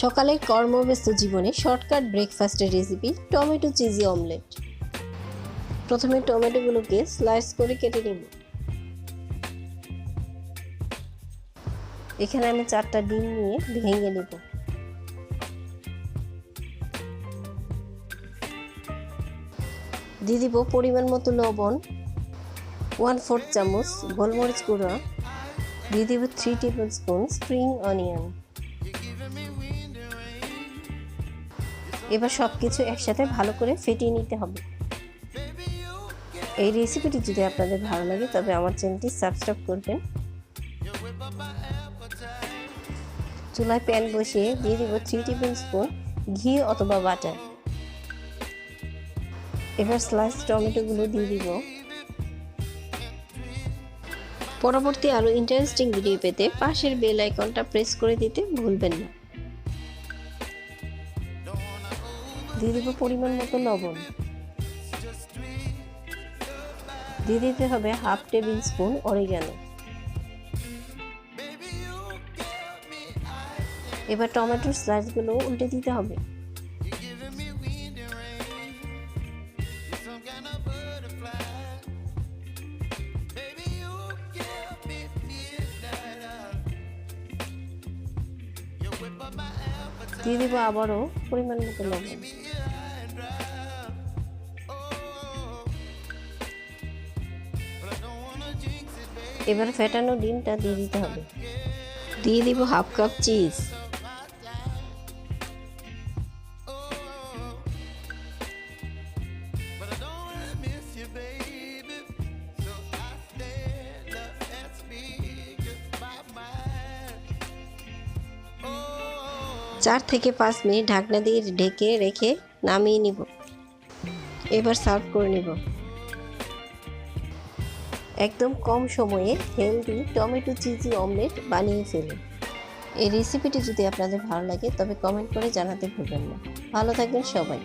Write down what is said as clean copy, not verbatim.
সকালের কর্মব্যস্ত জীবনে শর্টকাট ব্রেকফাস্টের রেসিপি টমেটো চিজি অমলেট। প্রথমে টমেটোগুলোকে স্লাইস করে কেটে নিব। এখানে আমি 4টা ডিম নিয়ে ভেঙে নেব। দিয়ে দিব পরিমাণ মতো লবণ, 1/4 চামচ গোলমরিচ গুঁড়া, দিয়ে দিব 3 টেবিলস্পুন স্প্রিং অনিয়ন। এবার সবকিছু একসাথে ভালো করে ফেটিয়ে নিতে হবে। এই রেসিপিটি যদি আপনাদের ভালো লাগে তবে আমার চ্যানেলটি সাবস্ক্রাইব করবেন। চুলায় প্যান বসিয়ে দিয়ে দিব 3 টেবিলস্পুন ঘি অথবা বাটার। এবার স্লাইস টমেটোগুলো দিয়ে দিব। পরবর্তী আরো ইন্টারেস্টিং ভিডিও পেতে পাশের বেল আইকনটা প্রেস করে দিতে ভুলবেন না। দিয়ে দিব পরিমাণ মতো লবণ, দিয়ে দিতে হবে 1/2 টেবিলস্পুন অরিগানো। এবার টমেটোর স্লাইসগুলো উল্টে দিতে হবে। দিয়ে দিব আবারও পরিমাণ মতো লবণ। এবার ফেটানো ডিমটা দিয়ে দিতে হবে। দিয়ে দিব 1/2 কাপ চিজ। চার থেকে 5 মিনিট ঢাকনা দিয়ে ঢেকে রেখে নামিয়ে নিব। এবার সার্ভ করে নিব। একদম কম সময়ে হেলদি টমেটো চিজি অমলেট বানিয়ে ফেলুন। এই রেসিপিটি যদি আপনাদের ভালো লাগে তবে কমেন্ট করে জানাতে ভুলবেন না। ভালো থাকবেন সবাই।